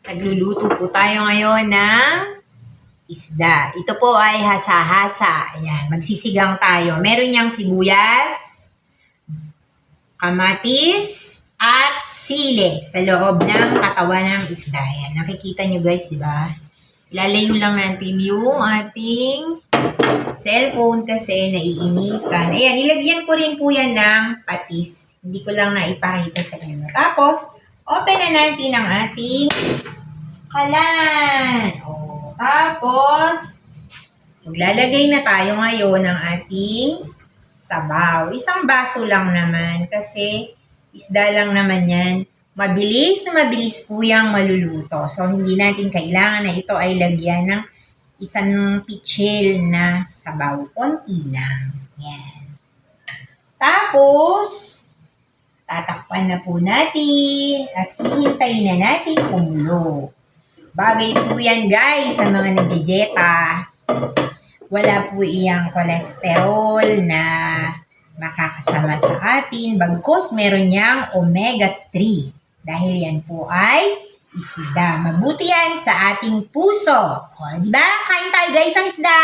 Nagluluto po tayo ngayon ng isda. Ito po ay hasa-hasa. Ayan, magsisigang tayo. Meron niyang sibuyas, kamatis, at sili sa loob ng katawan ng isda. Ayan, nakikita nyo guys, di ba? Ilalayo lang natin yung ating cellphone kasi naiinitan. Ayan, ilagyan ko rin po yan ng patis. Hindi ko lang naipakita sa inyo. Tapos, open na natin ang ating kalan. O, tapos, maglalagay na tayo ngayon ng ating sabaw. Isang baso lang naman kasi isda lang naman yan. Mabilis na mabilis po yung maluluto. So, hindi natin kailangan na ito ay lagyan ng isang pitsil na sabaw. Konti lang. Yan. Tapos, tatakpan na po natin at hihintayin na natin kumulo. Bagay po yan guys sa mga nagdijeta. Wala po iyang kolesterol na makakasama sa atin. Bagkus meron niyang omega-3. Dahil yan po ay isda. Mabuti yan sa ating puso. O, di ba? Kain tayo guys ng isda.